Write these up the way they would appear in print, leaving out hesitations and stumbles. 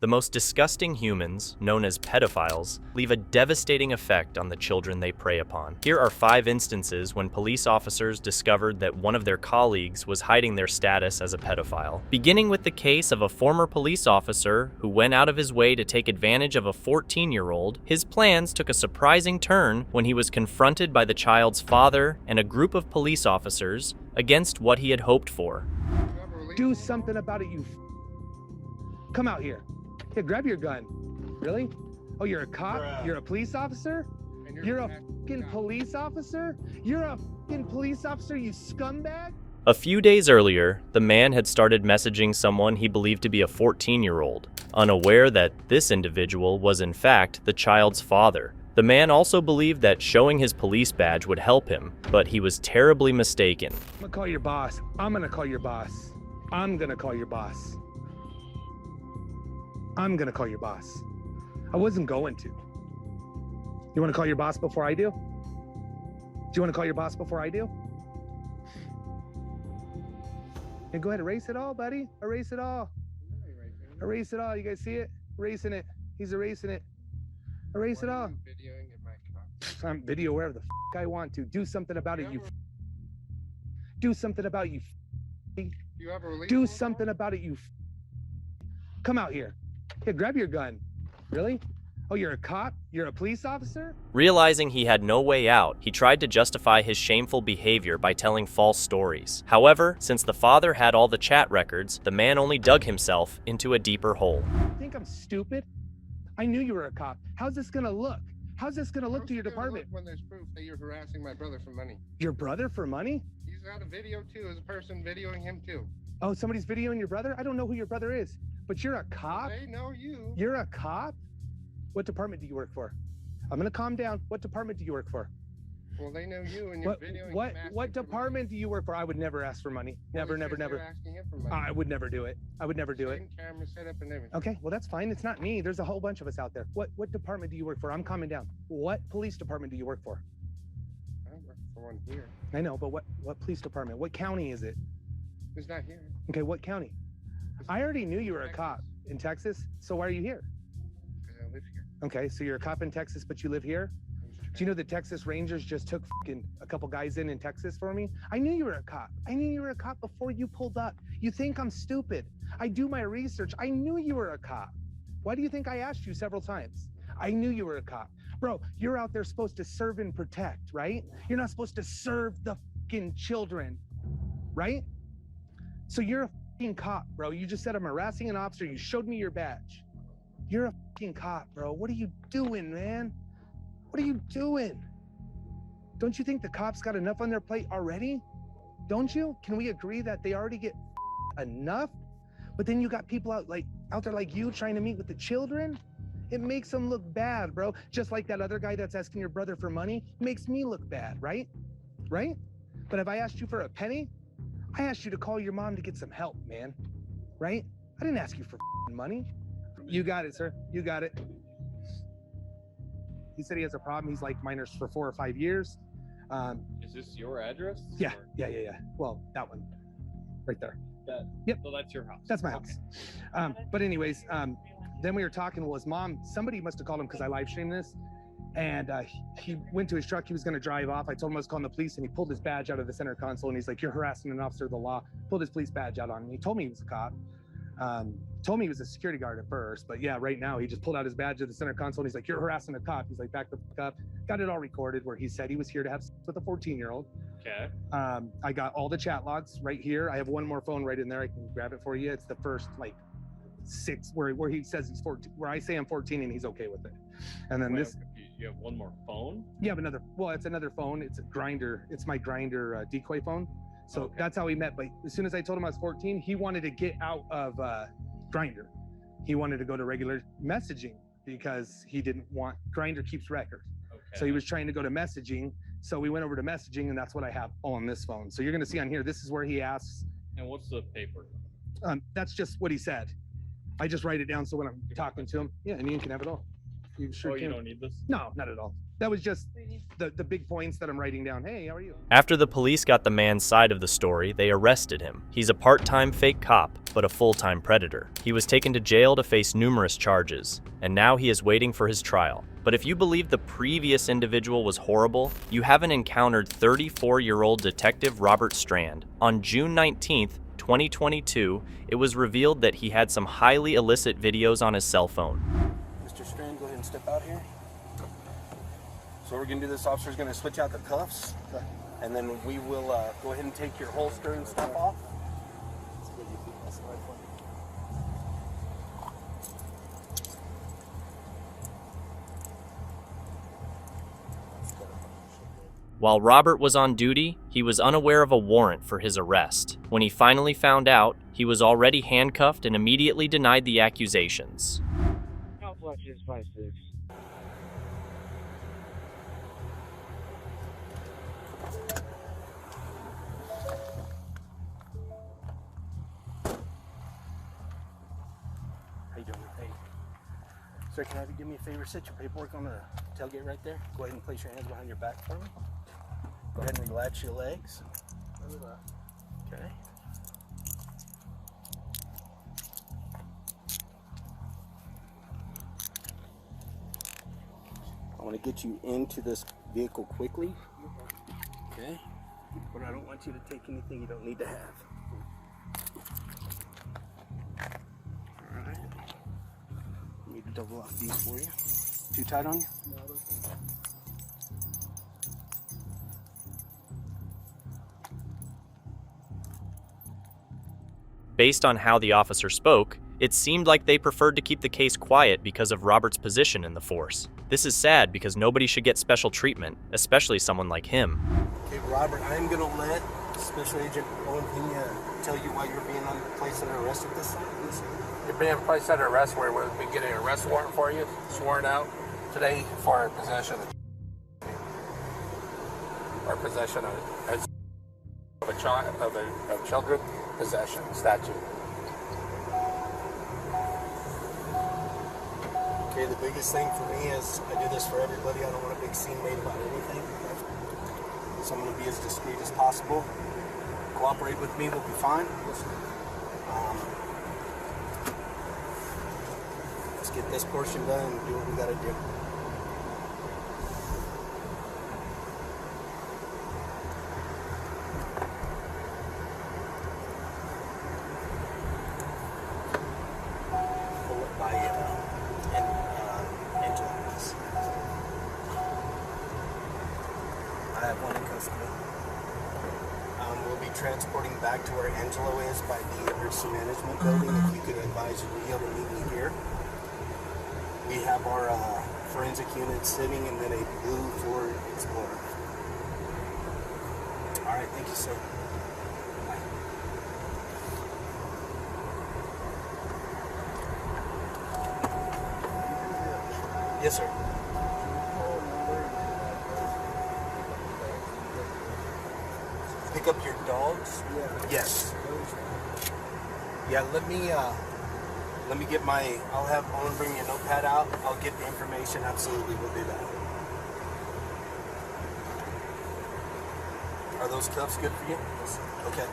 The most disgusting humans, known as pedophiles, leave a devastating effect on the children they prey upon. Here are 5 instances when police officers discovered that one of their colleagues was hiding their status as a pedophile. Beginning with the case of a former police officer who went out of his way to take advantage of a 14-year-old, his plans took a surprising turn when he was confronted by the child's father and a group of police officers against what he had hoped for. Do something about it, you come out here. Here, grab your gun. Really? Oh, you're a cop? Bruh. You're a police officer? You're a fucking police officer? You're a fucking police officer, you scumbag? A few days earlier, the man had started messaging someone he believed to be a 14-year-old, unaware that this individual was in fact the child's father. The man also believed that showing his police badge would help him, but he was terribly mistaken. I'm gonna call your boss. I'm gonna call your boss. I'm gonna call your boss. I'm gonna call your boss. I wasn't going to. You wanna call your boss before I do? Do you wanna call your boss before I do? Hey, go ahead, erase it all, buddy. Erase it all. Erase it all, you guys see it? Erasing it. He's erasing it. Erase it all. I'm video wherever the I want to. Do something about it, you do something about you. Do something about it, you come out here. Here, grab your gun. Really? Oh, you're a cop? You're a police officer? Realizing he had no way out, he tried to justify his shameful behavior by telling false stories. However, since the father had all the chat records, the man only dug himself into a deeper hole. You think I'm stupid? I knew you were a cop. How's this gonna look? How's this gonna look to your department? When there's proof that you're harassing my brother for money. Your brother for money? He's got a video too. There's a person videoing him too. Oh, somebody's videoing your brother? I don't know who your brother is, but you're a cop? They know you. You're a cop? What department do you work for? I'm gonna calm down. What department do you work for? Well, they know you and you're videoing What department do you work for? I would never ask for money. Never. Asking him for money. I would never do it. I would never do it. Camera set up and everything. Okay, well that's fine. It's not me. There's a whole bunch of us out there. What department do you work for? I'm calming down. What police department do you work for? I don't work for one here. I know, but what police department? What county is it? It's not here. Okay, what county? I already knew you were a cop in Texas, so why are you here? Because I live here. Okay, so you're a cop in Texas, but you live here? Do you know the Texas Rangers just took a couple guys in Texas for me? I knew you were a cop. I knew you were a cop before you pulled up. You think I'm stupid. I do my research. I knew you were a cop. Why do you think I asked you several times? I knew you were a cop. Bro, you're out there supposed to serve and protect, right? You're not supposed to serve the fucking children, right? So you're a fucking cop, bro. You just said I'm harassing an officer. You showed me your badge. You're a fucking cop, bro. What are you doing, man? What are you doing? Don't you think the cops got enough on their plate already? Don't you? Can we agree that they already get enough? But then you got people out there like you trying to meet with the children? It makes them look bad, bro. Just like that other guy that's asking your brother for money makes me look bad, right? Right? But if I asked you for a penny, I asked you to call your mom to get some help, man. Right? I didn't ask you for money. You got it, sir. You got it. He said he has a problem. He's like minors for 4 or 5 years. Is this your address? Yeah. Well, that one right there. Yep. So that's your house. That's my house. But anyways, then we were talking. Well, his mom, somebody must have called him because I live streamed this. And he went to his truck. He was going to drive off. I told him I was calling the police, and he pulled his badge out of the center console. And he's like, "You're harassing an officer of the law." Pulled his police badge out on me. He told me he was a cop. Told me he was a security guard at first, but yeah, right now he just pulled out his badge at the center console. And he's like, "You're harassing a cop." He's like, "Back the fuck up." Got it all recorded where he said he was here to have sex with a 14-year-old. Okay. I got all the chat logs right here. I have one more phone right in there. I can grab it for you. It's the first 6 where he says he's 14, where I say I'm 14 and he's okay with it. And then you have one more phone? You have another. Well, it's another phone. It's a Grinder. It's my Grinder decoy phone. So okay. That's how we met. But as soon as I told him I was 14, he wanted to get out of Grinder. He wanted to go to regular messaging because he didn't want Grinder keeps record. Okay. So he was trying to go to messaging. So we went over to messaging, and that's what I have on this phone. So you're going to see on here. This is where he asks. And what's the paper? That's just what he said. I just write it down so when I'm talking to him, yeah, and Ian can have it all. You sure you don't need this? No, not at all. That was just the big points that I'm writing down. Hey, how are you? After the police got the man's side of the story, they arrested him. He's a part-time fake cop, but a full-time predator. He was taken to jail to face numerous charges, and now he is waiting for his trial. But if you believe the previous individual was horrible, you haven't encountered 34-year-old Detective Robert Strand. On June 19th, 2022, it was revealed that he had some highly illicit videos on his cell phone. Mr. Strand, go ahead and step out here. So what we're gonna do, this officer's gonna switch out the cuffs, and then we will go ahead and take your holster and stuff off. While Robert was on duty, he was unaware of a warrant for his arrest. When he finally found out, he was already handcuffed and immediately denied the accusations. How much is 5'6"? How you doing? Hey. Sir, can I have you do me a favor? Set your paperwork on the tailgate right there. Go ahead and place your hands behind your back for me. Go ahead and relax your legs. Okay. I want to get you into this vehicle quickly. Okay. But I don't want you to take anything you don't need to have. Alright. Let me double off these for you. Too tight on you? No, Based on how the officer spoke, it seemed like they preferred to keep the case quiet because of Robert's position in the force. This is sad because nobody should get special treatment, especially someone like him. Okay, Robert, I'm going to let Special Agent Owen Pena tell you why you're being placed under arrest at this time. You're being placed under arrest where we'll be getting an arrest warrant for you, sworn out today for possession or possession of a child of children possession statute. Okay, the biggest thing for me is I do this for everybody. I don't want a big scene made about anything. So I'm going to be as discreet as possible. Cooperate with me, we'll be fine. Let's get this portion done and do what we got to do. Pull it by Angela, please. I have one in custody. We'll be transporting back to where Angelo is by the emergency management building. If you could advise Rio to meet me here. We have our forensic unit sitting and then a blue Ford Explorer. All right, thank you, sir. Bye. Yes, sir. Pick up your dogs? Yeah. Yes. Yeah, let me get I'll have Owen bring your notepad out. I'll get the information. Absolutely, we'll do that. Are those cuffs good for you? Yes. Okay.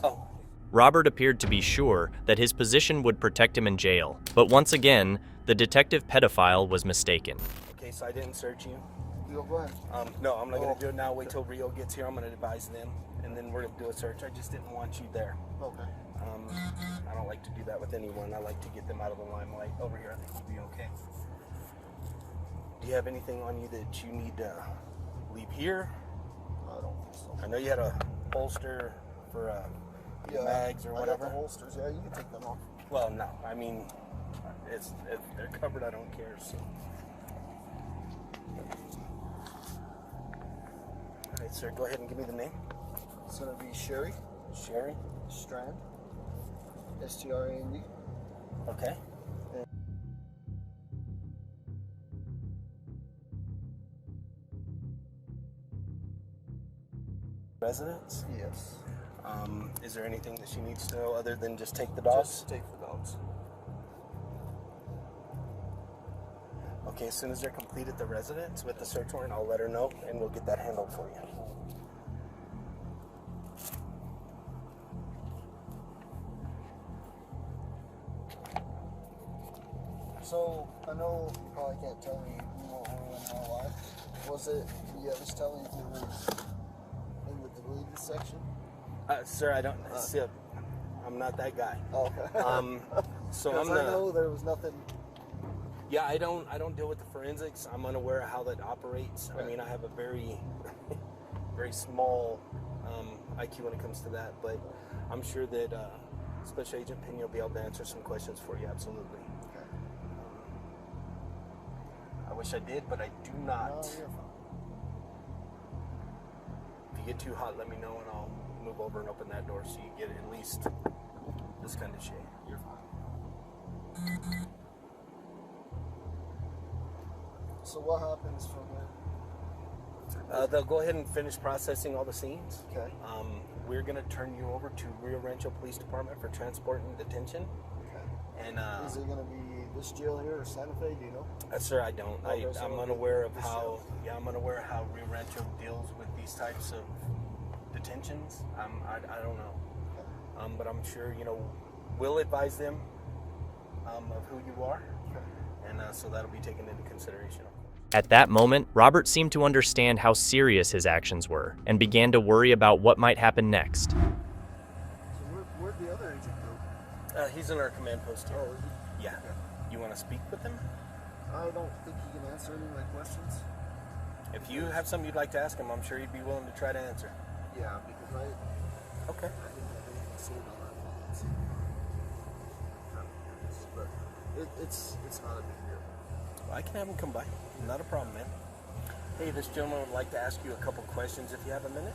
Oh. Robert appeared to be sure that his position would protect him in jail, but once again, the detective pedophile was mistaken. Okay, so I didn't search you. Go ahead. No, I'm not going to do it now. Wait till Rio gets here. I'm going to advise them, and then we're going to do a search. I just didn't want you there. Okay. I don't like to do that with anyone. I like to get them out of the limelight. Over here, I think we'll be okay. Do you have anything on you that you need to leave here? I don't think so. I know you had a holster for mags or whatever. I got the holsters. Yeah, you can take them off. Well, no. I mean, if they're covered, I don't care. So. All right, sir. Go ahead and give me the name. It's gonna be Sherry Sherry. Strand. S-T-R-A-N-D. Okay. Residence? Yes. Is there anything that she needs to know other than just take the dogs? Just take the dogs. Okay, as soon as they're completed the residence with the search warrant, I'll let her know and we'll get that handled for you. So, I know you probably can't tell me who or who and how why. Was it, you ever tell me if it was in the deleted section? Sir, I don't see. I'm not that guy. Oh, okay. So Because I know there was nothing. Yeah, I don't deal with the forensics. I'm unaware of how that operates. Right. I mean, I have a very, very small IQ when it comes to that. But I'm sure that Special Agent Pena will be able to answer some questions for you. Absolutely. Okay. I wish I did, but I do not. No, you're fine. If you get too hot, let me know and I'll move over and open that door so you get at least this kind of shade. You're fine. So what happens from there? They'll go ahead and finish processing all the scenes. Okay. We're going to turn you over to Rio Rancho Police Department for transport and detention. Okay. And Is it going to be this jail here or Santa Fe? Do you know? sir, I don't. Okay, so I'm it'll unaware of be this how. jail. Yeah, I'm unaware of how Rio Rancho deals with these types of detentions. I don't know. Okay. But I'm sure we'll advise them of who you are, Okay. and so that'll be taken into consideration. At that moment, Robert seemed to understand how serious his actions were and began to worry about what might happen next. So where'd the other agent go? He's in our command post here. Oh, is he? Yeah. You want to speak with him? I don't think he can answer any of my questions. If you have something you'd like to ask him, I'm sure he'd be willing to try to answer. Yeah, because I Okay. didn't have anything to say about that policy. But it's not a big deal. I can have him come by. Not a problem, man. Hey, this gentleman would like to ask you a couple questions if you have a minute.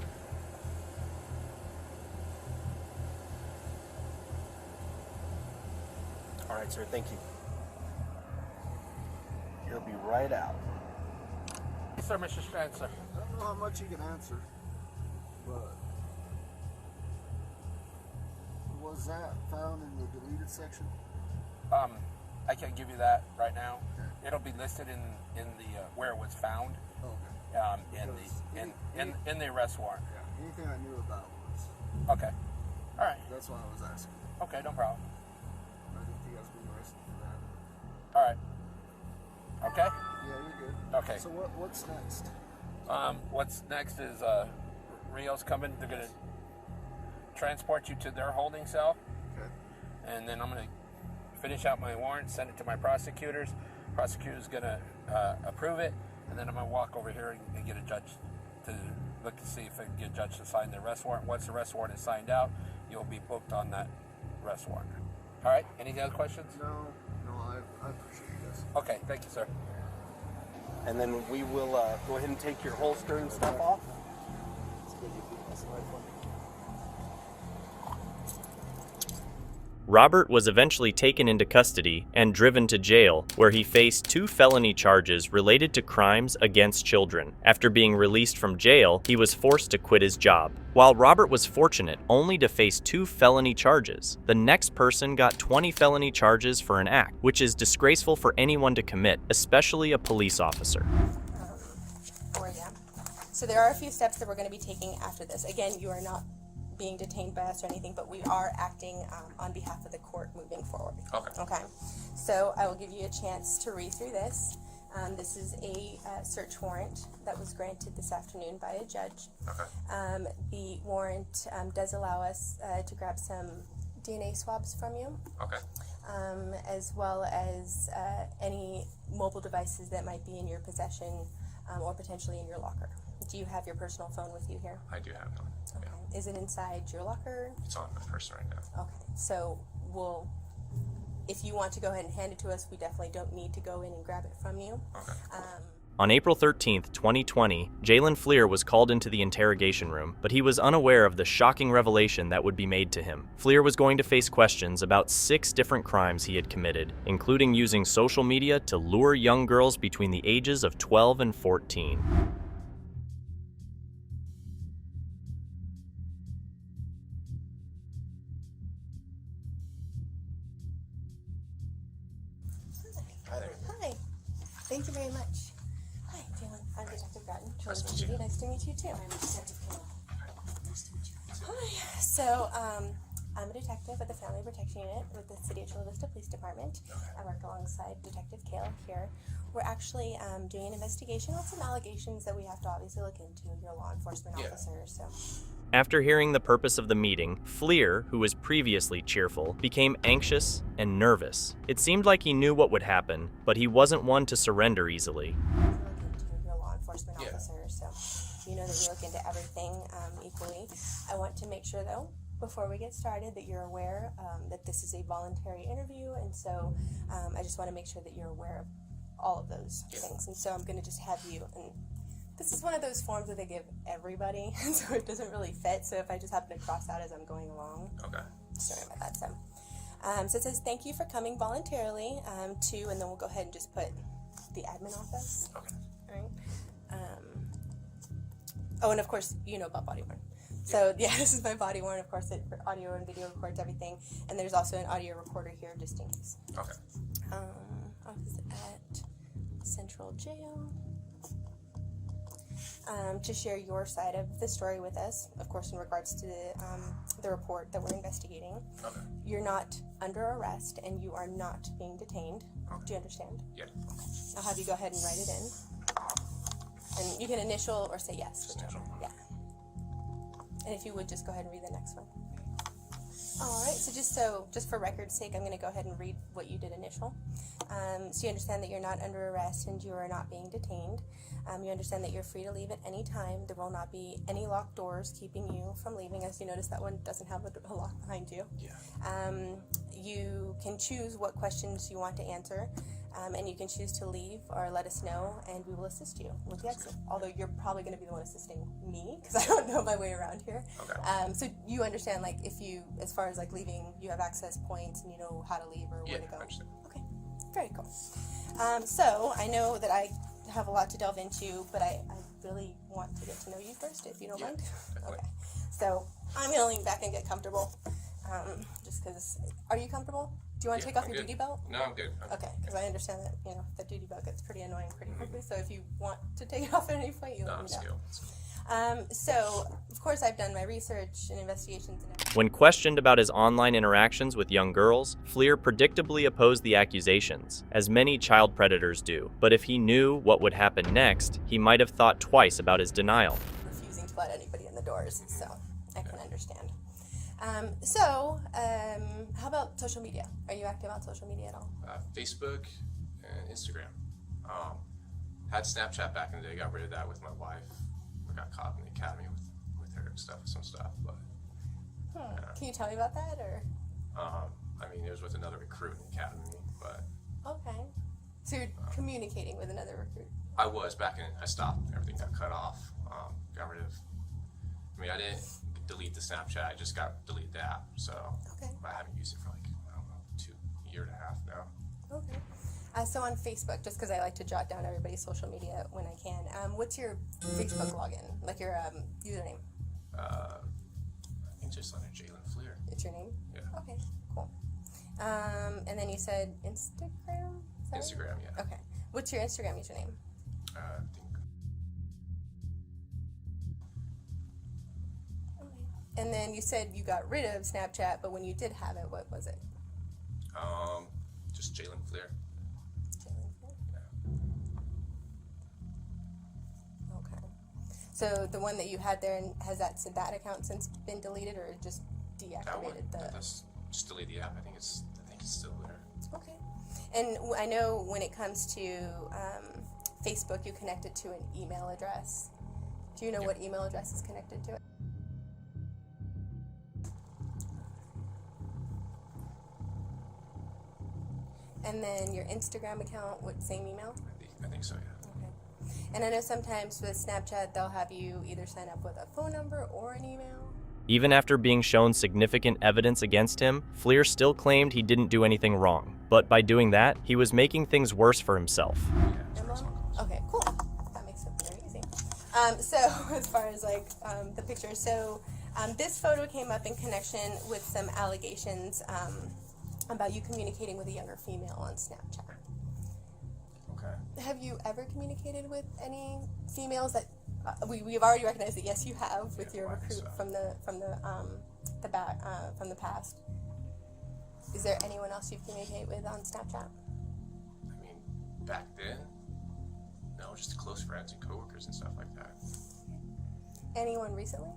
All right, sir. Thank you. He'll be right out. Sir, Mr. Strand, sir. I don't know how much you can answer, but was that found in the deleted section? I can't give you that right now. It'll be listed in the where it was found. Okay. In the arrest warrant. Yeah. Anything I knew about was. Okay. All right. That's why I was asking. Okay, no problem. I didn't think I was being arrested for that. All right. Okay. Yeah, you're good. Okay. So what's next? What's next is Rio's coming. They're gonna transport you to their holding cell, Okay. and then I'm gonna finish out my warrant, send it to my prosecutors. Prosecutor's gonna approve it, and then I'm gonna walk over here and get a judge to look to see if I can get a judge to sign the arrest warrant. Once the arrest warrant is signed out, you'll be booked on that arrest warrant. All right. Any other questions? No, I appreciate you guys. Okay. Thank you, sir. And then we will go ahead and take your holster and stuff off. It's good you beat us right one. Robert was eventually taken into custody and driven to jail, where he faced 2 felony charges related to crimes against children. After being released from jail, he was forced to quit his job. While Robert was fortunate only to face 2 felony charges, the next person got 20 felony charges for an act, which is disgraceful for anyone to commit, especially a police officer. For you. So there are a few steps that we're going to be taking after this. Again, you are not being detained by us or anything, but we are acting on behalf of the court moving forward. Okay. So I will give you a chance to read through this. This is a search warrant that was granted this afternoon by a judge. Okay. The warrant does allow us to grab some DNA swabs from you. Okay. As well as any mobile devices that might be in your possession or potentially in your locker. Do you have your personal phone with you here? I do have them. Okay. Yeah. Is it inside your locker? It's on my person right now. Okay. So if you want to go ahead and hand it to us, we definitely don't need to go in and grab it from you. Okay. On April 13th, 2020, Jaylen Fleer was called into the interrogation room, but he was unaware of the shocking revelation that would be made to him. Fleer was going to face questions about 6 different crimes he had committed, including using social media to lure young girls between the ages of 12 and 14. Thank you very much. Hi, Jaylen. I'm Detective Bratton. Nice to meet you. Nice to meet you too. I'm Detective Kayla. Nice to meet you. Hi. So, I'm a detective at the Family Protection Unit with the City of Chula Vista Police Department. I work alongside Detective Kayla here. We're actually doing an investigation on some allegations that we have to obviously look into. You're a law enforcement officer, so. After hearing the purpose of the meeting, Fleer, who was previously cheerful, became anxious and nervous. It seemed like he knew what would happen, but he wasn't one to surrender easily. You're a law enforcement officer, so you know that we look into everything equally. I want to make sure, though, before we get started, that you're aware that this is a voluntary interview, and so I just want to make sure that you're aware of all of those things. And so I'm going to just have you, and this is one of those forms that they give everybody, so it doesn't really fit. So if I just happen to cross out as I'm going along, sorry about that. So it says, thank you for coming voluntarily to, and then we'll go ahead and just put the admin office. Okay. All right. Oh, and of course, you know about body worn. So yeah, this is my body worn. Of course, it audio and video records everything, and there's also an audio recorder here just in case. Okay. Office at Central Jail. To share your side of the story with us, of course, in regards to the report that we're investigating. Okay. You're not under arrest, and you are not being detained. Okay. Do you understand? Yeah. I'll have you go ahead and write it in. And you can initial or say yes. Just initial. Yeah. And if you would, just go ahead and read the next one. All right, so just for record's sake, I'm going to go ahead and read what you did initial. So you understand that you're not under arrest and you are not being detained. You understand that you're free to leave at any time. There will not be any locked doors keeping you from leaving. As you notice, that one doesn't have a lock behind you. Yeah. You can choose what questions you want to answer, and you can choose to leave or let us know, and we will assist you with the exit. Although you're probably going to be the one assisting me, because I don't know my way around here. Okay. So you understand, like, if you, as far as like leaving, you have access points and you know how to leave or where to go. I understand. Okay, very cool. So I know that I have a lot to delve into, but I really want to get to know you first, if you don't mind. Definitely. Okay. So I'm going to lean back and get comfortable. Just because, are you comfortable? Do you want to take off your duty belt? No, I'm good. Okay, because I understand that, you know, the duty belt gets pretty annoying pretty quickly, so if you want to take it off at any point, you let me know. So, of course, I've done my research and investigations and everything. When questioned about his online interactions with young girls, Fleer predictably opposed the accusations, as many child predators do. But if he knew what would happen next, he might have thought twice about his denial. Refusing to let anybody in the doors, so I can understand. How about social media? Are you active on social media at all? Facebook and Instagram. Had Snapchat back in the day, got rid of that with my wife. I got caught in the academy with her and stuff, some stuff, but... Can you tell me about that, or? I mean, it was with another recruit in the academy, but... Okay. So you're communicating with another recruit? I was, back in, I stopped, everything got cut off, got rid of... I mean, I didn't delete the Snapchat, I just deleted the app, so I haven't used it for like, I don't know, a year and a half now. Okay. So on Facebook, just because I like to jot down everybody's social media when I can, what's your Facebook login? Like your username? I think just under Jaylen Fleer. It's your name? Yeah. Okay, cool. And then you said Instagram? Instagram, yeah. Okay. What's your Instagram username? I think. And then you said you got rid of Snapchat, but when you did have it, what was it? Just Jaylen Fleer. Jaylen Fleer? Okay. So the one that you had there, and has that account since been deleted, or just deactivated? That's just delete the app. I think it's still there. Okay. And I know when it comes to Facebook, you connect it to an email address. Do you know what email address is connected to it? And then your Instagram account, what, same email? I think so, yeah. Okay. And I know sometimes with Snapchat, they'll have you either sign up with a phone number or an email. Even after being shown significant evidence against him, Fleer still claimed he didn't do anything wrong. But by doing that, he was making things worse for himself. Okay, cool. That makes it very easy. So as far as like the picture, so this photo came up in connection with some allegations about you communicating with a younger female on Snapchat. Okay. Have you ever communicated with any females that we've already recognized that yes you have with your recruit from the past? Is there anyone else you've communicated with on Snapchat? I mean, back then, no, just close friends and coworkers and stuff like that. Anyone recently?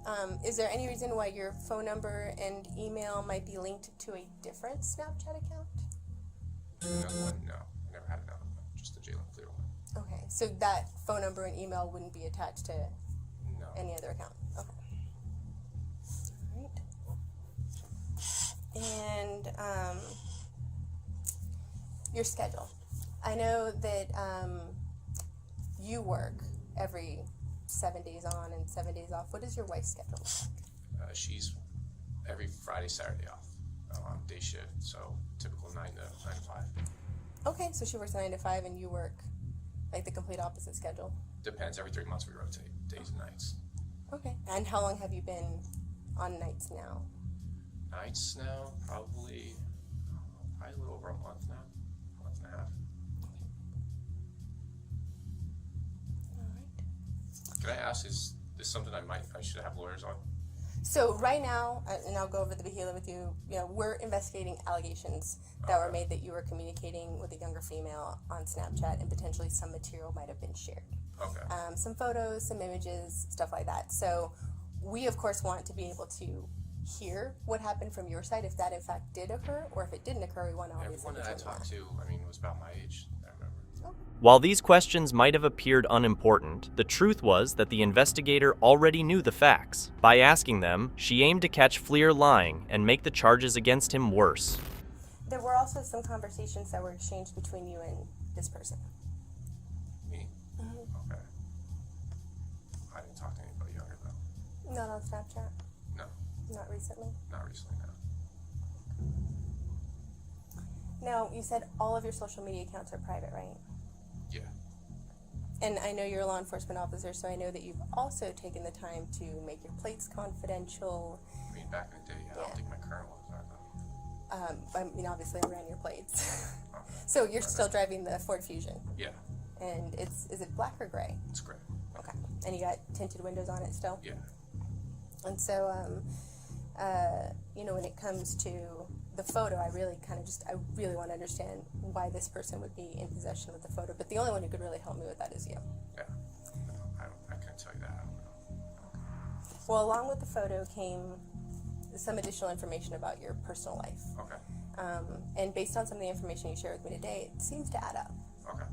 No. Is there any reason why your phone number and email might be linked to a different Snapchat account? Another one? No. I never had another one. Just the Jaylen Clear one. Okay, so that phone number and email wouldn't be attached to any other account? Okay. Alright. And your schedule. I know that you work every 7 days on and 7 days off. What is your wife's schedule like? She's every Friday, Saturday off. Day shift, so typical 9 to 5. Okay, so she works 9 to 5 and you work like the complete opposite schedule? Depends. Every 3 months we rotate, days and nights. Okay. And how long have you been on nights now? Nights now, probably a little over a month now. A month and a half. Alright. Can I ask, is this something I should have lawyers on? So right now, and I'll go over the Bahila with you, we're investigating allegations that were made that you were communicating with a younger female on Snapchat and potentially some material might have been shared. Okay. Some photos, some images, stuff like that. So we, of course, want to be able to hear what happened from your side, if that in fact did occur, or if it didn't occur, we want to always Everyone that I talked to, was about my age, I remember. Oh. While these questions might have appeared unimportant, the truth was that the investigator already knew the facts. By asking them, she aimed to catch Fleer lying and make the charges against him worse. There were also some conversations that were exchanged between you and this person. Me? Mm-hmm. Okay. I didn't talk to anybody younger, though. Not on Snapchat? No. Not recently? Not recently, no. Now, you said all of your social media accounts are private, right? Yeah. And I know you're a law enforcement officer, so I know that you've also taken the time to make your plates confidential. I mean, back in the day, I don't think my current ones are, though. Obviously I ran your plates. Okay. So you're still driving the Ford Fusion? Yeah. And is it black or gray? It's gray. Okay. And you got tinted windows on it still? Yeah. And so, when it comes to the photo, I really want to understand why this person would be in possession of the photo. But the only one who could really help me with that is you. Yeah. I can't tell you that. I don't know. Well, along with the photo came some additional information about your personal life. Okay. And based on some of the information you shared with me today, it seems to add up. Okay.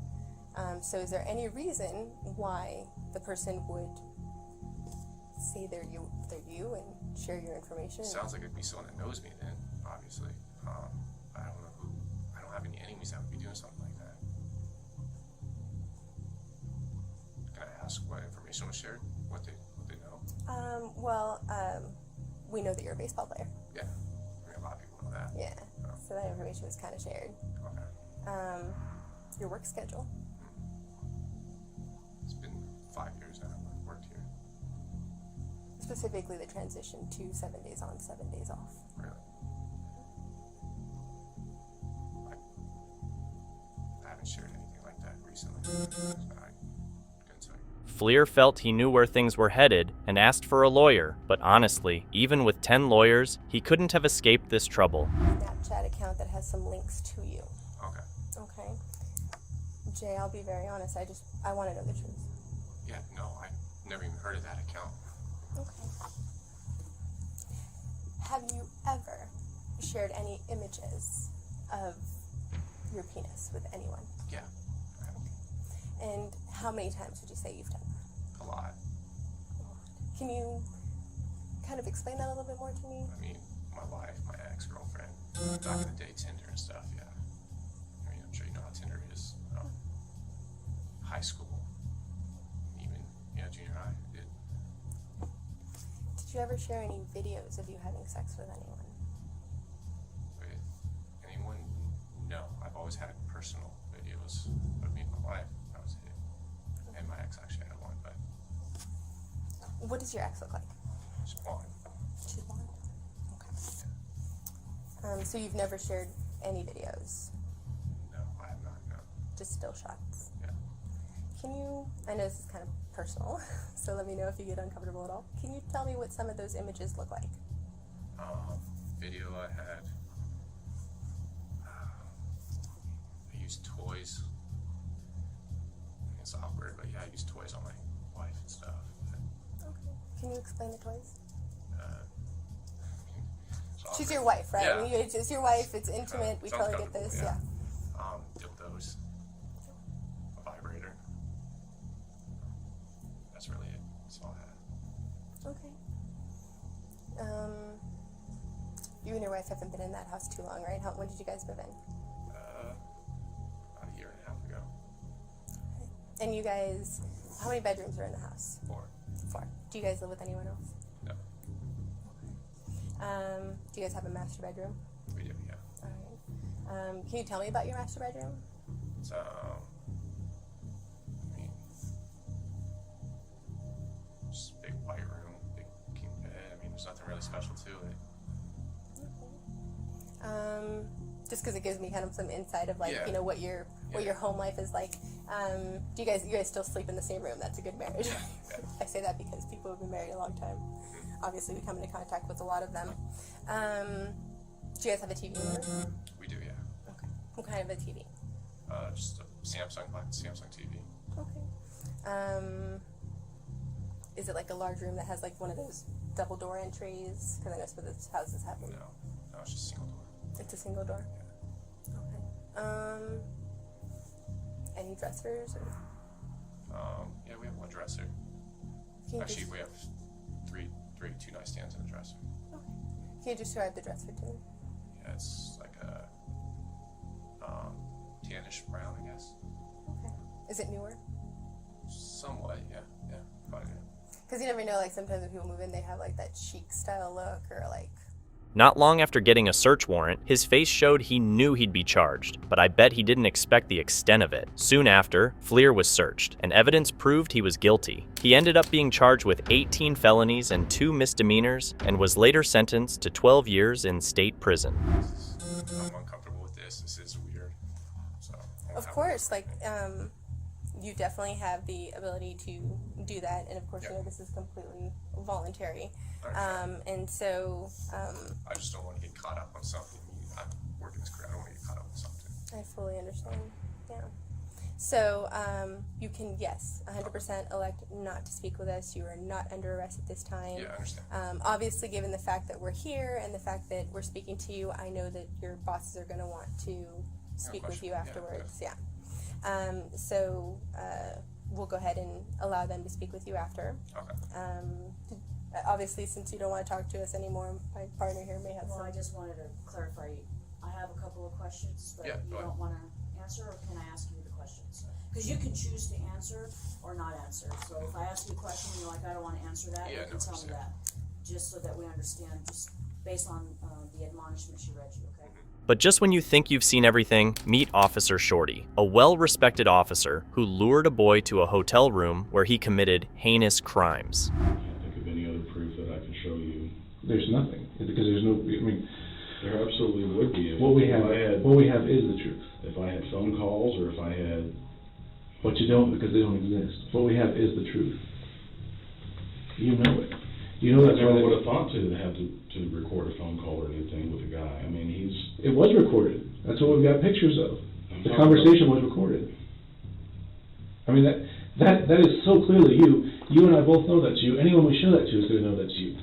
So is there any reason why the person would say they're you and share your information? Sounds like it'd be someone that knows me then, obviously. I don't know who. I don't have any enemies that would be doing something like that. Can I ask what information was shared? What they know? We know that you're a baseball player. Yeah. A lot of people know that. Yeah. So that information was kind of shared. Okay. Your work schedule. It's been 5 years now I've worked here. Specifically the transition to 7 days on, 7 days off. Really? I haven't shared anything like that recently. So I couldn't tell you. Fleer felt he knew where things were headed and asked for a lawyer, but honestly, even with 10 lawyers, he couldn't have escaped this trouble. Snapchat account that has some links to you. Okay. Okay. Jay, I'll be very honest, I want to know the truth. Yeah, no, I've never even heard of that account. Okay. Have you ever shared any images of your penis with anyone? Yeah. And how many times would you say you've done that? A lot. Can you kind of explain that a little bit more to me? I mean, my wife, my ex-girlfriend, back in the day, Tinder and stuff, yeah. I mean, I'm sure you know how Tinder is. High school, even, junior high, Did you ever share any videos of you having sex with anyone? With anyone? No. I've always had personal videos of me and my wife. That was it. And my ex actually had one, but... What does your ex look like? She's blonde. She's blonde? Okay. So you've never shared any videos? No, I have not, no. Just still shots? Yeah. Can you, I know this is kind of personal, so let me know if you get uncomfortable at all. Can you tell me what some of those images look like? Video I had, I used toys. It's awkward, but yeah, I used toys on my wife and stuff. Okay. Can you explain the toys? It's She's awkward. your wife, right? Yeah. It's your wife, it's intimate, we Sounds totally get this, yeah. Dildos, a vibrator. That's really it. That's all I had. Okay. You and your wife haven't been in that house too long, right? When did you guys move in? About a year and a half ago. And you guys, how many bedrooms are in the house? 4. 4. Do you guys live with anyone else? No. Do you guys have a master bedroom? We do, yeah. Alright. Can you tell me about your master bedroom? It's, just a big white room, big king bed. I mean, there's nothing really special to it. Just because it gives me kind of some insight of, like, Yeah. you know, what your home life is like. Do you guys still sleep in the same room? That's a good marriage. Yeah. I say that because people have been married a long time. Obviously, we come into contact with a lot of them. Do you guys have a TV in your room? We do, yeah. Okay. What kind of a TV? Just a Samsung TV. Okay. Is it like a large room that has like one of those double door entries? Because I know some of those houses have them. No, it's just a single door. It's a single door? Yeah. Okay. Any dressers? Or? Yeah, we have one dresser. Actually, we have two nightstands and a dresser. Okay. Can you describe the dresser to me? Yeah, it's like a tannish brown, I guess. Okay. Is it newer? Somewhat, yeah, quite good. Because you never know, like sometimes when people move in, they have like that chic style look or like. Not long after getting a search warrant, his face showed he knew he'd be charged, but I bet he didn't expect the extent of it. Soon after, Fleer was searched, and evidence proved he was guilty. He ended up being charged with 18 felonies and 2 misdemeanors, and was later sentenced to 12 years in state prison. I'm uncomfortable with this. This is weird. So. Of course, like you definitely have the ability to do that, and of course, you know this is completely voluntary. And so. I just don't want to get caught up on something. I'm working this career. I don't want to get caught up on something. I fully understand. Yeah. So you can, yes, 100% elect not to speak with us. You are not under arrest at this time. Yeah, I understand. Obviously, given the fact that we're here and the fact that we're speaking to you, I know that your bosses are going to want to speak with you afterwards. Yeah. So we'll go ahead and allow them to speak with you after. Okay. Obviously, since you don't want to talk to us anymore, my partner here may have some. I just wanted to clarify. I have a couple of questions that you go don't want to answer, or can I ask you the questions? Because you can choose to answer or not answer. So if I ask you a question and you're like, I don't want to answer that, you can tell me that. Just so that we understand, just based on the admonishment she read you, okay? But just when you think you've seen everything, meet Officer Shorty, a well-respected officer who lured a boy to a hotel room where he committed heinous crimes. Any other proof that I can show you? There's nothing, because there's no, I mean, there absolutely would be. What we have is the truth. If I had phone calls, or if I had... But you don't, because they don't exist. What we have is the truth. You know it. You know that's I never why would have thought to have to record a phone call or anything with a guy. I mean, It was recorded. That's what we've got pictures of. The conversation was recorded. I mean, that is so clearly you. You and I both know that's you. Anyone we show that to is going to know that's you.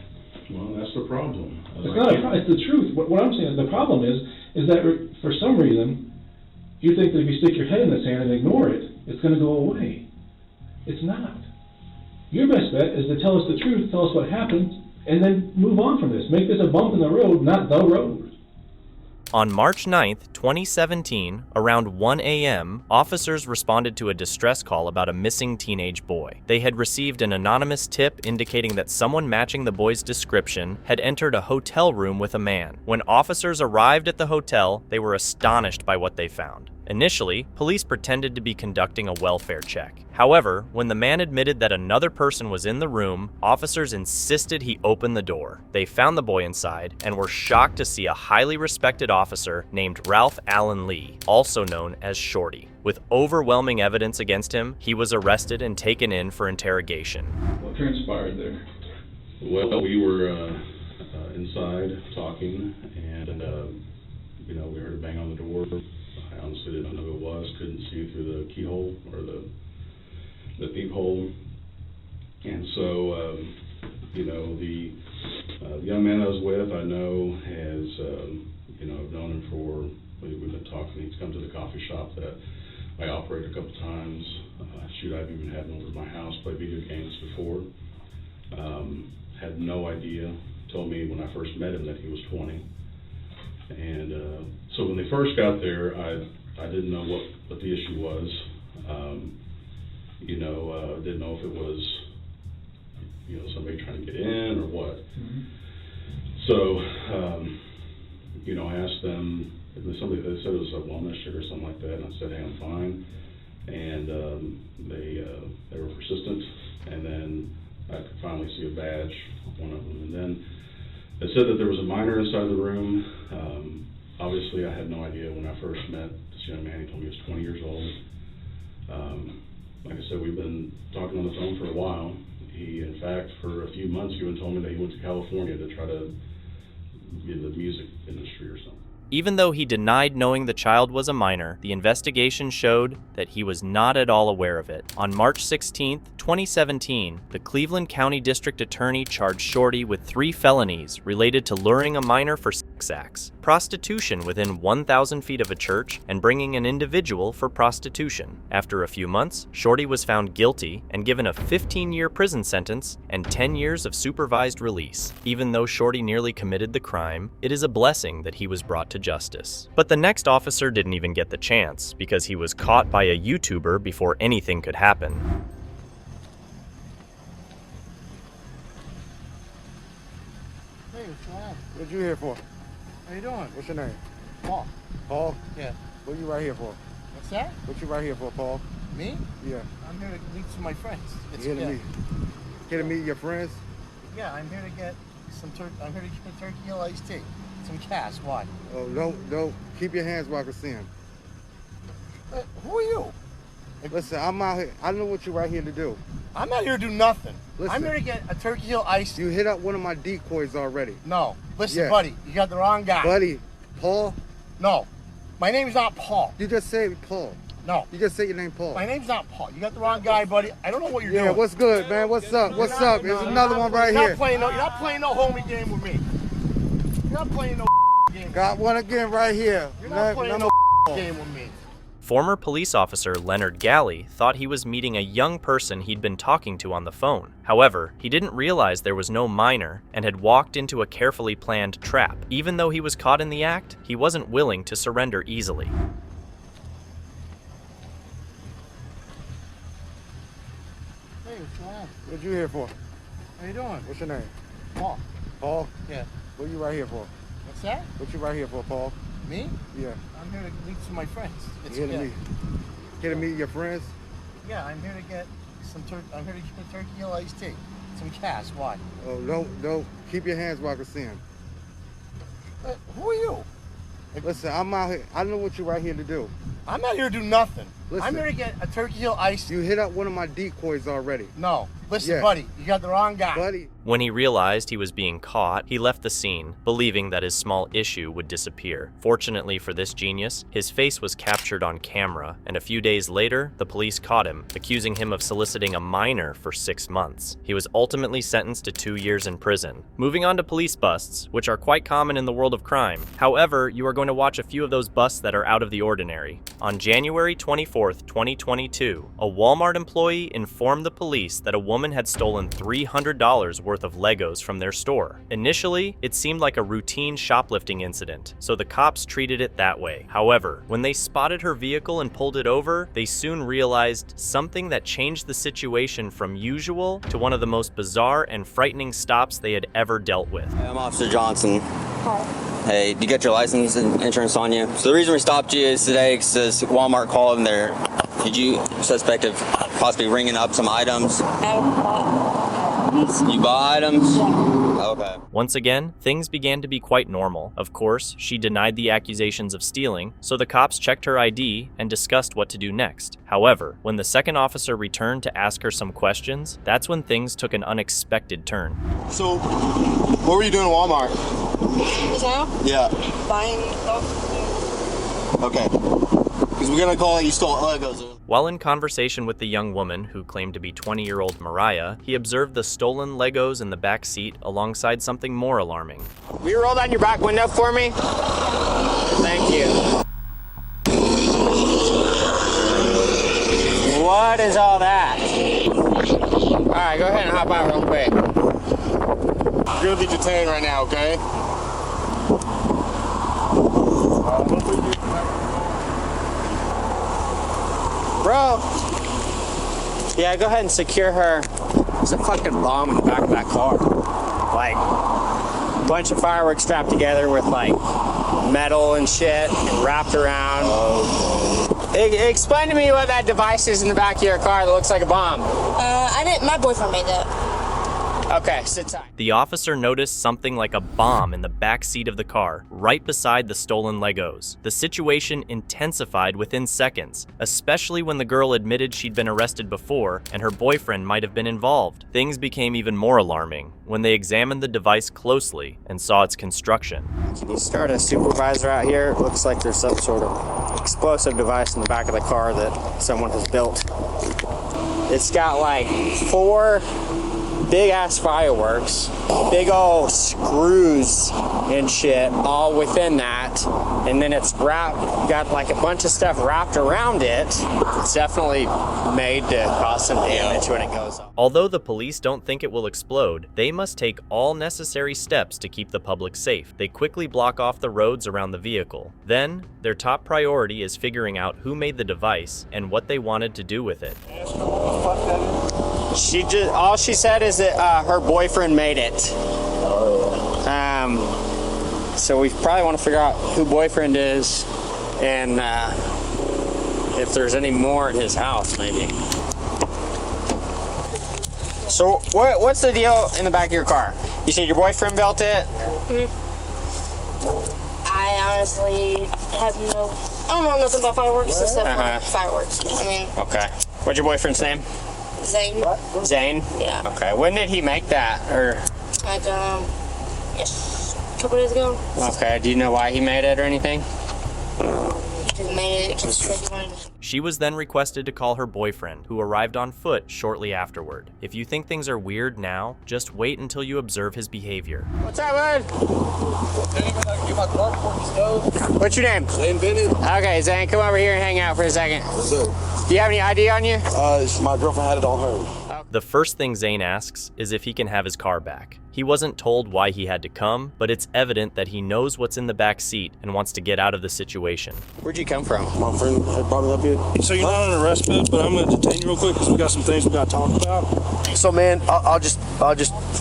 Well, that's the problem. It's not a problem. It's the truth. What I'm saying is the problem is that for some reason you think that if you stick your head in the sand and ignore it, it's going to go away. It's not. Your best bet is to tell us the truth, tell us what happened, and then move on from this. Make this a bump in the road, not the road. On March 9th, 2017, around 1 a.m., officers responded to a distress call about a missing teenage boy. They had received an anonymous tip indicating that someone matching the boy's description had entered a hotel room with a man. When officers arrived at the hotel, they were astonished by what they found. Initially, police pretended to be conducting a welfare check. However, when the man admitted that another person was in the room, officers insisted he open the door. They found the boy inside and were shocked to see a highly respected officer named Ralph Allen Lee, also known as Shorty. With overwhelming evidence against him, he was arrested and taken in for interrogation. What transpired there? Well, we were inside talking, and we heard a bang on the door. I honestly didn't know who it was, couldn't see through the keyhole or the peephole. And so, the young man I was with, I know has, I've known him for, we've been talking, he's come to the coffee shop that I operate a couple times. I've even had him over to my house, play video games before. Had no idea, told me when I first met him that he was 20. And so when they first got there, I didn't know what the issue was. Didn't know if it was, somebody trying to get in or what. Mm-hmm. So, I asked them, they said it was a walnut sugar or something like that, and I said, hey, I'm fine. And they were persistent, and then I could finally see a badge on one of them. And then they said that there was a minor inside the room. Obviously, I had no idea when I first met this young man. He told me he was 20 years old. Like I said, we've been talking on the phone for a while. He, in fact, for a few months, even told me that he went to California to try to get in the music industry or something. Even though he denied knowing the child was a minor, the investigation showed that he was not at all aware of it. On March 16, 2017, the Cleveland County District Attorney charged Shorty with 3 felonies related to luring a minor for sex acts, prostitution within 1,000 feet of a church, and bringing an individual for prostitution. After a few months, Shorty was found guilty and given a 15-year prison sentence and 10 years of supervised release. Even though Shorty nearly committed the crime, it is a blessing that he was brought to justice. But the next officer didn't even get the chance because he was caught by a YouTuber before anything could happen. Hey, what's going on? What you here for? How you doing? What's your name? Paul. Paul? Yeah. What you right here for? What's that? What you right here for, Paul? Me? Yeah. I'm here to meet some of my friends. Here to meet your friends? Yeah, I'm here to get some I'm here to get turkey hill iced tea. Some cash. Why? Oh, don't keep your hands where I can see them. Who are you? Listen, I'm out here. I know what you're right here to do. I'm not here to do nothing. Listen, I'm here to get a Turkey Hill iced. You hit up one of my decoys already. No. Listen, buddy, you got the wrong guy. Buddy, Paul? No. My name's not Paul. You just said Paul. No. You just said your name Paul. My name's not Paul. You got the wrong guy, buddy. I don't know what you're doing. Yeah, what's good, man? What's up? What's up? There's another one right here. You're not playing no homie game with me. You're not playing no game. Got one again right here. You're not playing no game with me. Former police officer Leonard Galley thought he was meeting a young person he'd been talking to on the phone. However, he didn't realize there was no minor and had walked into a carefully planned trap. Even though he was caught in the act, he wasn't willing to surrender easily. Hey, what's going on? What you here for? How you doing? What's your name? Paul. Paul? Yeah. What you right here for? What's that? What you right here for, Paul? Me? Yeah. I'm here to meet some of my friends. Here to meet your friends? Yeah, I'm here to get some I'm here to get turkey hill iced tea. Some cash. Why? Oh, don't keep your hands where I can see them. Who are you? Listen, I'm out here. I know what you're right here to do. I'm not here to do nothing. Listen, I'm here to get a Turkey Hill iced. You hit up one of my decoys already. No. Listen, buddy, you got the wrong guy. Buddy. When he realized he was being caught, he left the scene, believing that his small issue would disappear. Fortunately for this genius, his face was captured on camera, and a few days later, the police caught him, accusing him of soliciting a minor for 6 months. He was ultimately sentenced to 2 years in prison. Moving on to police busts, which are quite common in the world of crime. However, you are going to watch a few of those busts that are out of the ordinary. On January 24th, 2022, a Walmart employee informed the police that a woman had stolen $300 worth of Legos from their store. Initially, it seemed like a routine shoplifting incident, so the cops treated it that way. However, when they spotted her vehicle and pulled it over, they soon realized something that changed the situation from usual to one of the most bizarre and frightening stops they had ever dealt with. I'm Officer Johnson. Hi. hey, do you get your license and insurance on you? So the reason we stopped you is today because this Walmart called and they're suspect of possibly ringing up some items. You bought items? Okay. Once again, things began to be quite normal. Of course, she denied the accusations of stealing, so the cops checked her ID and discussed what to do next. However, when the second officer returned to ask her some questions, that's when things took an unexpected turn. So, what were you doing at Walmart? Just now? Yeah. Buying stuff. Okay. Because we're gonna call it you stole Legos. While in conversation with the young woman, who claimed to be 20-year-old Mariah, he observed the stolen Legos in the back seat alongside something more alarming. Will you roll down your back window for me? Thank you. What is all that? Alright, go ahead and hop out real quick. You're gonna be detained right now, okay? Bro. Yeah, go ahead and secure her. There's a fucking bomb in the back of that car. Like, a bunch of fireworks strapped together with, like, metal and shit and wrapped around. Explain to me what that device is in the back of your car that looks like a bomb. My boyfriend made that. Okay, sit tight. The officer noticed something like a bomb in the back seat of the car, right beside the stolen Legos. The situation intensified within seconds, especially when the girl admitted she'd been arrested before and her boyfriend might have been involved. Things became even more alarming when they examined the device closely and saw its construction. Can you start a supervisor out here? It looks like there's some sort of explosive device in the back of the car that someone has built. It's got like 4 big ass fireworks, big old screws and shit all within that, and then it's wrapped, got like a bunch of stuff wrapped around it. It's definitely made to cause some damage when it goes off. Although the police don't think it will explode, they must take all necessary steps to keep the public safe. They quickly block off the roads around the vehicle. Then, their top priority is figuring out who made the device and what they wanted to do with it. All she said is that her boyfriend made it. So we probably want to figure out who boyfriend is and if there's any more at his house, maybe. So what's the deal in the back of your car? You said your boyfriend built it? Mm-hmm. I honestly I don't know nothing about fireworks except for fireworks. Okay. What's your boyfriend's name? Zane. Zane? Yeah. Okay. When did he make that? Or Like, yes, a couple days ago. Okay. Do you know why he made it or anything? He just made it because he said he wanted to. She was then requested to call her boyfriend, who arrived on foot shortly afterward. If you think things are weird now, just wait until you observe his behavior. What's up, bud? What's your name? Zane Bennett. Okay, Zane, come over here and hang out for a second. What's up? Do you have any ID on you? My girlfriend had it on her. The first thing Zane asks is if he can have his car back. He wasn't told why he had to come, but it's evident that he knows what's in the back seat and wants to get out of the situation. Where'd you come from? My friend had brought it up here. So you're not on an arrest bid, but I'm going to detain you real quick because we got some things we got to talk about. So man, I'll just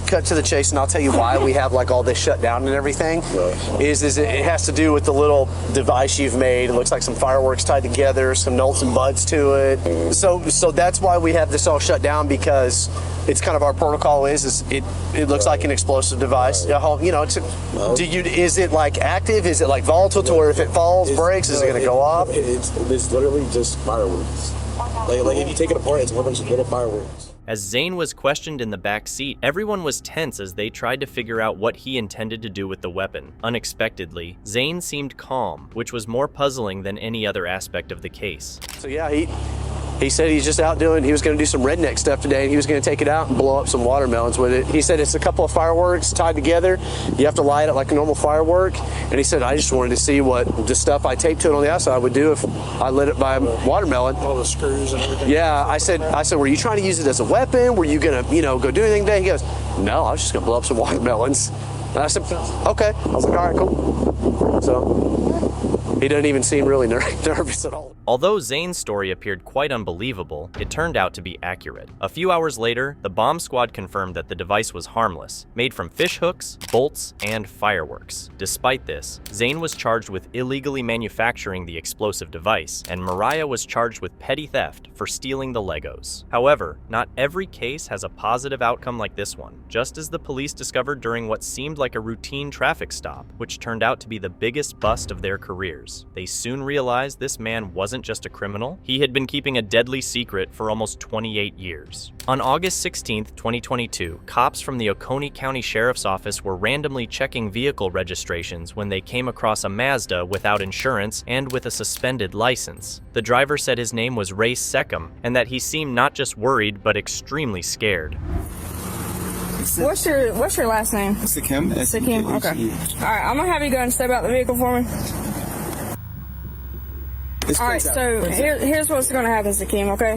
cut to the chase and I'll tell you why we have like all this shut down and everything. Right. Is it has to do with the little device you've made. It looks like some fireworks tied together, some nuts and buds to it. Mm-hmm. So that's why we have this all shut down, because it's kind of our protocol is it looks like an explosive device. Right. You know, is it like active? Is it like volatile to where if it falls, breaks, is it going to go off? It's literally just fireworks. Like if you take it apart, it's a bunch of little fireworks. As Zane was questioned in the back seat, everyone was tense as they tried to figure out what he intended to do with the weapon. Unexpectedly, Zane seemed calm, which was more puzzling than any other aspect of the case. So yeah, he said he's just out he was going to do some redneck stuff today, and he was going to take it out and blow up some watermelons with it. He said it's a couple of fireworks tied together. You have to light it like a normal firework. And he said, I just wanted to see what the stuff I taped to it on the outside would do if I lit it by a watermelon. All the screws and everything. Yeah, I said, were you trying to use it as a weapon? Were you going to, go do anything today? He goes, no, I was just going to blow up some watermelons. And I said, okay. I was like, all right, cool. So He doesn't even seem really nervous at all. Although Zane's story appeared quite unbelievable, it turned out to be accurate. A few hours later, the bomb squad confirmed that the device was harmless, made from fish hooks, bolts, and fireworks. Despite this, Zane was charged with illegally manufacturing the explosive device, and Mariah was charged with petty theft for stealing the Legos. However, not every case has a positive outcome like this one, just as the police discovered during what seemed like a routine traffic stop, which turned out to be the biggest bust of their careers. They soon realized this man wasn't just a criminal, he had been keeping a deadly secret for almost 28 years. On August 16, 2022, cops from the Oconee County Sheriff's Office were randomly checking vehicle registrations when they came across a Mazda without insurance and with a suspended license. The driver said his name was Ray Seckham and that he seemed not just worried but extremely scared. What's your last name? Seckham. Seckham. Okay. All right, I'm gonna have you go and step out the vehicle for me. All right, so here's what's gonna happen, Seckham. Okay.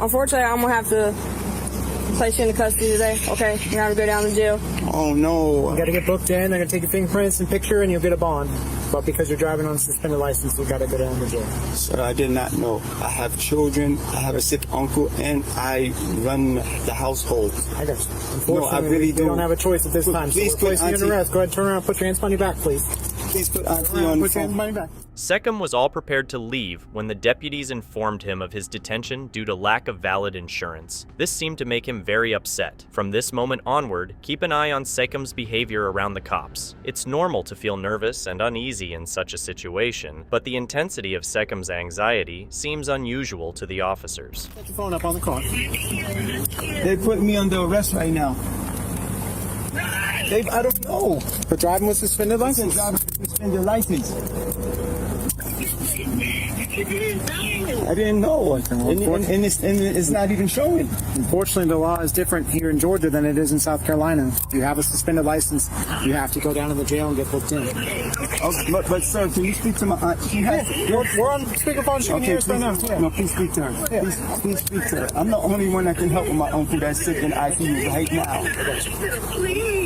Unfortunately, I'm gonna have to place you into custody today. Okay. You're gonna go down to jail. Oh no! You gotta get booked in. They're gonna take your fingerprints and picture, and you'll get a bond. But because you're driving on a suspended license, you gotta go down to jail. Sir, I did not know. I have children. I have a sick uncle, and I run the household. I got you. Unfortunately, no, I really we don't have a choice at this time. Please so we're placing you under arrest. Go ahead, turn around, put your hands behind your back, please. Please put Auntie on the phone. Seckham was all prepared to leave when the deputies informed him of his detention due to lack of valid insurance. This seemed to make him very upset. From this moment onward, keep an eye on Seckham's behavior around the cops. It's normal to feel nervous and uneasy in such a situation, but the intensity of Seckham's anxiety seems unusual to the officers. Put your phone up on the car. They put me under arrest right now. I don't know. For driving with suspended license? Driving with suspended license. I didn't know. And it's not even showing. Unfortunately, the law is different here in Georgia than it is in South Carolina. If you have a suspended license, you have to go down to the jail and get booked in. But sir, can you speak to my aunt? We're on speakerphone. She can hear us right now. Yeah. No, please speak to her. Yeah. Please speak to her. I'm the only one that can help with my uncle that's sick in ICU right now.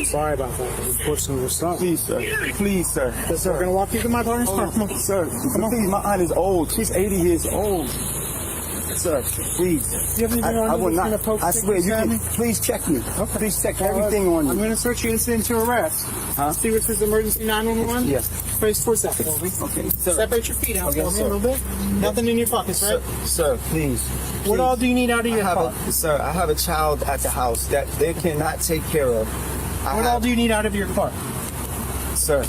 Sorry about that. Unfortunately, we're stuck. Please, sir. Please, sir. Yes, sir. We're going to walk you to my partner's car. Come on. Sir, please, my aunt is old. She's 80 years old. Sir, please. Do you have anything on I will you? not. I swear, you can. Please check me. Okay. Please check everything on you. I'm going to search you incident to arrest. Huh? See what says emergency 911? Yes. Face towards that for me. Okay. Sir. Separate your feet out for me a little bit. Nothing in your pockets, right? Sir, please. What all do you need out of your car? Sir, I have a child at the house that they cannot take care of. What all do you need out of your car? Sir,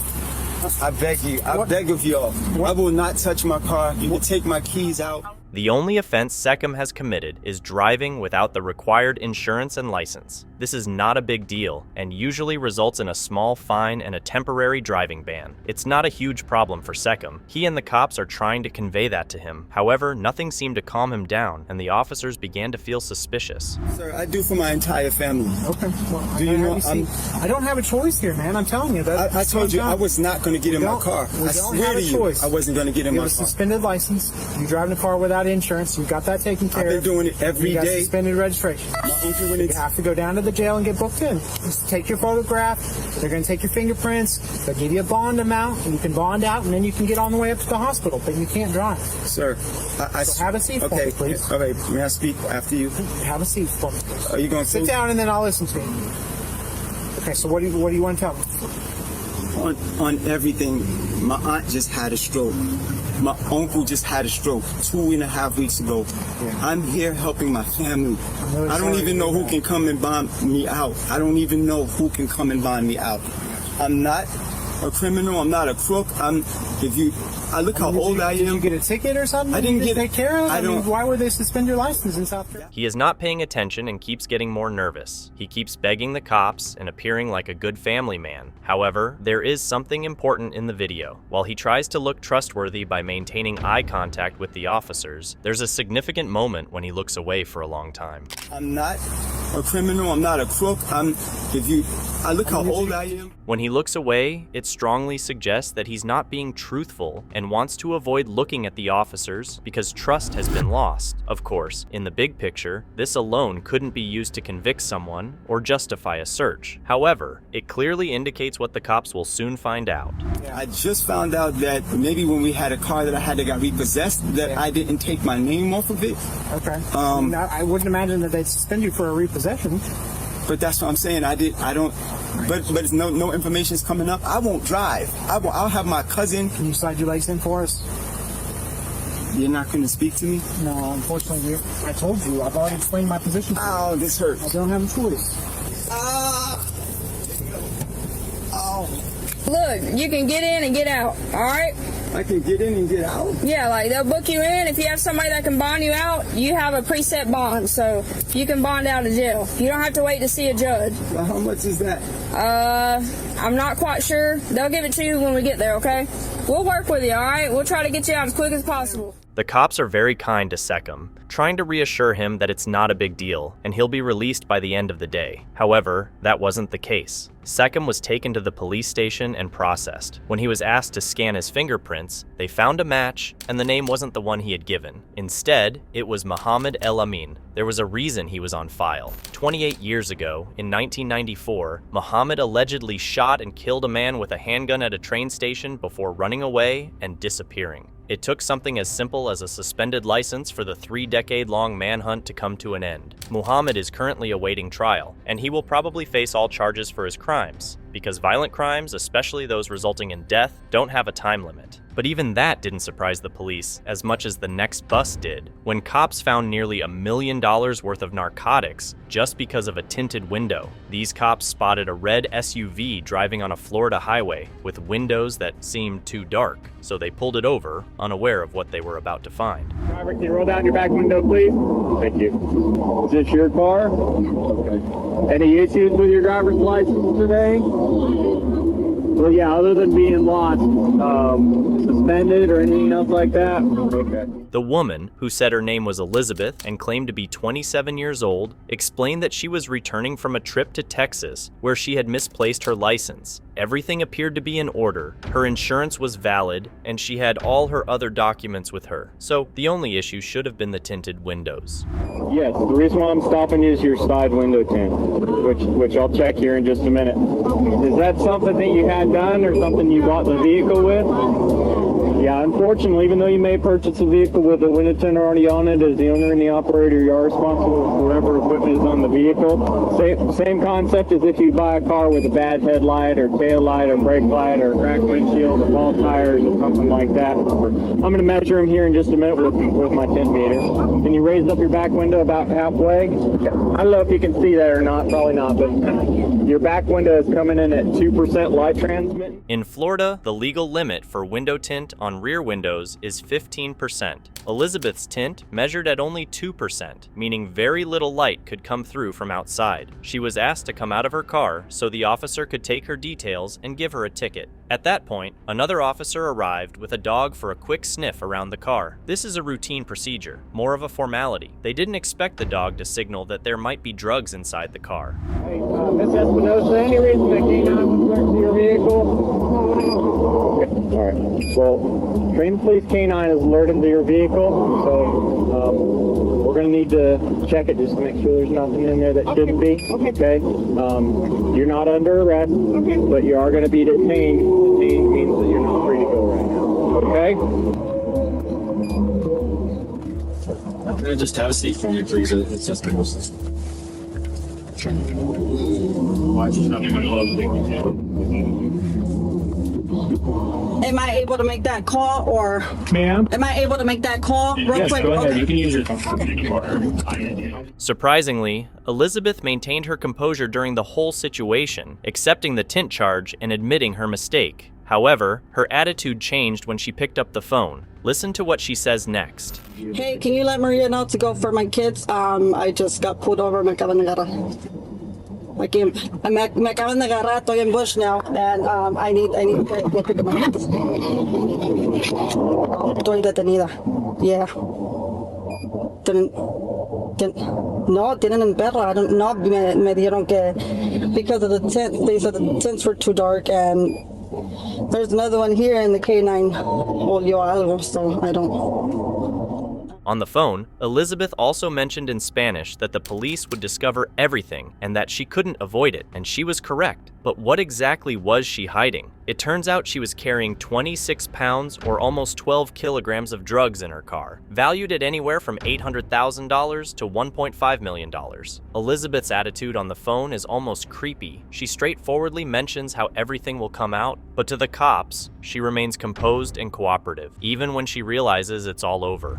I beg you. I beg of y'all. I will not touch my car. You can take my keys out. The only offense Seckham has committed is driving without the required insurance and license. This is not a big deal and usually results in a small fine and a temporary driving ban. It's not a huge problem for Seckham. He and the cops are trying to convey that to him. However, nothing seemed to calm him down and the officers began to feel suspicious. Sir, I do for my entire family. Okay. Well, do you know? I don't have a choice here, man. I'm telling you that. I told you I was not going to get in my car. I swear to you, I wasn't going to get in my car. You have a suspended license. You drive in a car without insurance. You got that taken care of. I've been doing it every day. You got suspended registration. You have to go down to the jail and get booked in. Just take your photograph. They're going to take your fingerprints. They'll give you a bond amount, and you can bond out, and then you can get on the way up to the hospital. But you can't drive. Sir, so have a seat for me, please. Okay, may I speak after you? Have a seat for me. Are you going to sit down, and then I'll listen to you. Okay, so what do you want to tell me? On everything, my aunt just had a stroke. My uncle just had a stroke 2.5 weeks ago. Yeah. I'm here helping my family. I don't even know who can come and bond me out. I don't even know who can come and bond me out. I'm not a criminal. I'm not a crook. I look how old I am. Did you get a ticket or something? I didn't get take care of it. Why would they suspend your license in South Carolina? He is not paying attention and keeps getting more nervous. He keeps begging the cops and appearing like a good family man. However, there is something important in the video. While he tries to look trustworthy by maintaining eye contact with the officers, there's a significant moment when he looks away for a long time. I'm not a criminal. I'm not a crook. I look how old I am. When he looks away, it strongly suggests that he's not being truthful and wants to avoid looking at the officers because trust has been lost. Of course, in the big picture, this alone couldn't be used to convict someone or justify a search. However, it clearly indicates what the cops will soon find out. I just found out that maybe when we had a car that I had that got repossessed, that I didn't take my name off of it. Okay. I wouldn't imagine that they'd suspend you for a repossession. But that's what I'm saying. I don't. But it's no information is coming up. I won't drive. I'll have my cousin. Can you slide your legs in for us? You're not going to speak to me? No, unfortunately, I told you. I've already explained my position. Oh, this hurts. I don't have a choice. Look, you can get in and get out, all right? I can get in and get out? Yeah, like they'll book you in. If you have somebody that can bond you out, you have a preset bond, so you can bond out of jail. You don't have to wait to see a judge. Well, how much is that? I'm not quite sure. They'll give it to you when we get there, okay? We'll work with you, all right? We'll try to get you out as quick as possible. The cops are very kind to Seckham, trying to reassure him that it's not a big deal and he'll be released by the end of the day. However, that wasn't the case. Seckham was taken to the police station and processed. When he was asked to scan his fingerprints, they found a match and the name wasn't the one he had given. Instead, it was Mohammed El Amin. There was a reason he was on file. 28 years ago, in 1994, Mohammed allegedly shot and killed a man with a handgun at a train station before running away and disappearing. It took something as simple as a suspended license for the 3-decade-long manhunt to come to an end. Muhammad is currently awaiting trial, and he will probably face all charges for his crimes, because violent crimes, especially those resulting in death, don't have a time limit. But even that didn't surprise the police as much as the next bust did, when cops found nearly $1 million worth of narcotics just because of a tinted window. These cops spotted a red SUV driving on a Florida highway with windows that seemed too dark, so they pulled it over, unaware of what they were about to find. Driver, can you roll down your back window, please? Thank you. Is this your car? Okay. Any issues with your driver's license today? Well, yeah, other than being lost, suspended or anything else like that? Okay. The woman, who said her name was Elizabeth and claimed to be 27 years old, explained that she was returning from a trip to Texas where she had misplaced her license. Everything appeared to be in order, her insurance was valid, and she had all her other documents with her. So the only issue should have been the tinted windows. Yes, the reason why I'm stopping you is your side window tint, which I'll check here in just a minute. Is that something that you had done or something you bought the vehicle with? Yeah, unfortunately, even though you may purchase a vehicle with a window tint already on it, as the owner and the operator, you are responsible for whatever equipment is on the vehicle. Same concept as if you buy a car with a bad headlight or tail light or brake light or cracked windshield or bald tires or something like that. I'm going to measure them here in just a minute with my tint meter. Can you raise up your back window about halfway? I don't know if you can see that or not, probably not, but your back window is coming in at 2% light transmit. In Florida, the legal limit for window tint on rear windows is 15%. Elizabeth's tint measured at only 2%, meaning very little light could come through from outside. She was asked to come out of her car so the officer could take her details and give her a ticket. At that point, another officer arrived with a dog for a quick sniff around the car. This is a routine procedure, more of a formality. They didn't expect the dog to signal that there might be drugs inside the car. Hey, Miss Espinosa, any reason that K9 was alerted to your vehicle? Okay, all right. Well, trained police K9 is alerted to your vehicle, so we're going to need to check it just to make sure there's nothing in there that shouldn't be. Okay. You're not under arrest, but you are going to be detained. Detained means that you're not free to go right now. Okay? Can I just have a seat for you, please? It's just the most. Am I able to make that call, or ma'am? Am I able to make that call real quick? Go ahead. Okay. You can use your phone. Surprisingly, Elizabeth maintained her composure during the whole situation, accepting the tint charge and admitting her mistake. However, her attitude changed when she picked up the phone. Listen to what she says next. Hey, can you let Maria know to go for my kids? I just got pulled over. Me acaban de agarrar. Estoy en Bush now, and I need to go pick up my kids. Estoy detenida. Yeah. didn't better. I don't know. Me dijeron que because of the tent, they said the tents were too dark, and there's another one here in the K9 olió algo, so I don't. On the phone, Elizabeth also mentioned in Spanish that the police would discover everything and that she couldn't avoid it, and she was correct. But what exactly was she hiding? It turns out she was carrying 26 pounds or almost 12 kilograms of drugs in her car, valued at anywhere from $800,000 to $1.5 million. Elizabeth's attitude on the phone is almost creepy. She straightforwardly mentions how everything will come out, but to the cops, she remains composed and cooperative, even when she realizes it's all over.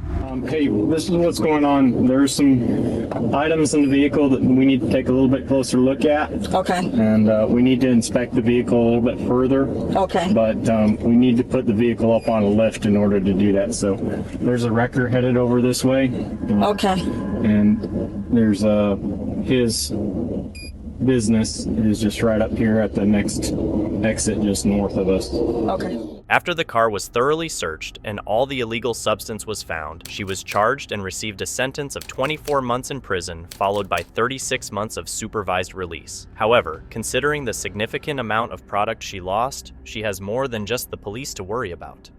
Hey, this is what's going on. There's some items in the vehicle that we need to take a little bit closer look at. Okay. And we need to inspect the vehicle a little bit further. Okay. But we need to put the vehicle up on a lift in order to do that. So there's a wrecker headed over this way. Okay. And there's his business is just right up here at the next exit just north of us. Okay. After the car was thoroughly searched and all the illegal substance was found, she was charged and received a sentence of 24 months in prison, followed by 36 months of supervised release. However, considering the significant amount of product she lost, she has more than just the police to worry about.